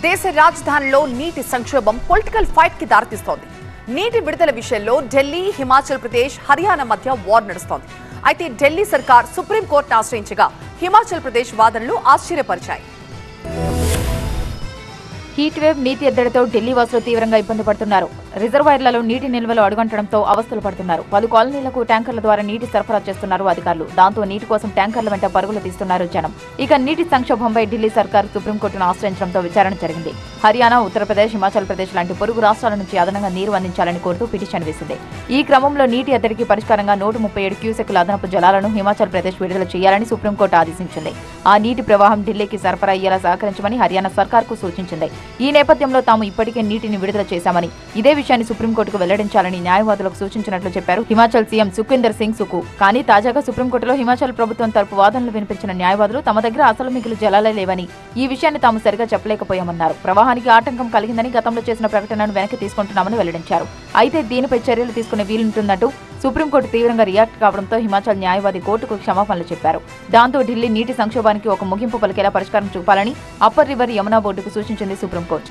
దేశ రాజధానిలో నీటి సంక్షోభం పొలిటికల్ ఫైట్ కి దారితీస్తోంది. నీటి విడుదల విషయంలో ఢిల్లీ, హిమాచల్ ప్రదేశ్, హర్యానా మధ్య వార్ నడుస్తోంది. అయితే ఢిల్లీ సర్కార్ సుప్రీంకోర్టును ఆశ్రయించగా హిమాచల్ ప్రదేశ్ వాదనలు ఆశ్చర్యపరిచాయి. హీట్ వేవ్ నీటి ఎద్దడితో ఢిల్లీ వాసులు తీవ్రంగా ఇబ్బంది పడుతున్నారు. రిజర్వాయర్లలో నీటి నిల్వలు అడుగంటడంతో అవస్థలు పడుతున్నారు. 10 కాలనీలకు ట్యాంకర్ల ద్వారా నీటి సరఫరా చేస్తున్నారు అధికారులు. దాంతో నీటి కోసం ట్యాంకర్ల వెంట పరుగులు తీస్తున్నారు జనం. ఇక నీటి సంక్షోభంపై ఢిల్లీ సర్కార్ సుప్రీంకోర్టును ఆశ్రయించడంతో విచారణ జరిగింది. హర్యానా, ఉత్తరప్రదేశ్, హిమాచల్ ప్రదేశ్ లాంటి పొరుగు రాష్ట్రాల నుంచి అదనంగా నీరు అందించాలని కోరుతూ పిటిషన్ వేసింది. ఈ క్రమంలో నీటి ఎద్దడికి పరిష్కారంగా 137 క్యూసెక్కుల అదనపు జలాలను హిమాచల్ ప్రదేశ్ విడుదల చేయాలని సుప్రీంకోర్టు ఆదేశించింది. ఆ నీటి ప్రవాహం ఢిల్లీకి సరఫరా అయ్యేలా సహకరించమని హర్యానా సర్కార్కు సూచించింది. ఈ నేపథ్యంలో తాము ఇప్పటికే నీటిని విడుదల చేశామని, ఇదే విషయాన్ని సుప్రీంకోర్టుకు వెల్లడించాలని న్యాయవాదులకు సూచించినట్లు చెప్పారు హిమాచల్ సీఎం సుఖ్వీందర్ సింగ్ సుఖు. కానీ తాజాగా సుప్రీంకోర్టులో హిమాచల్ ప్రభుత్వం తరపు వాదనలు వినిపించిన న్యాయవాదులు తమ దగ్గర అసలు మిగులు జలాలే లేవని, ఈ విషయాన్ని తాము సరిగా చెప్పలేకపోయామన్నారు. ప్రవాహానికి ఆటంకం కలిగిందని గతంలో చేసిన ప్రకటనను వెనక్కి తీసుకుంటున్నామని వెల్లడించారు. అయితే దీనిపై చర్యలు తీసుకునే వీలుంటుందంటూ సుప్రీంకోర్టు తీవ్రంగా రియాక్ట్ కావడంతో హిమాచల్ న్యాయవాది కోర్టుకు క్షమాపణలు చెప్పారు. దాంతో ఢిల్లీ నీటి సంక్షోభానికి ఒక ముగింపు పలికేలా పరిష్కారం చూపాలని అప్పర్ రివర్ యమునా బోర్డుకు సూచించింది సుప్రీంకోర్టు.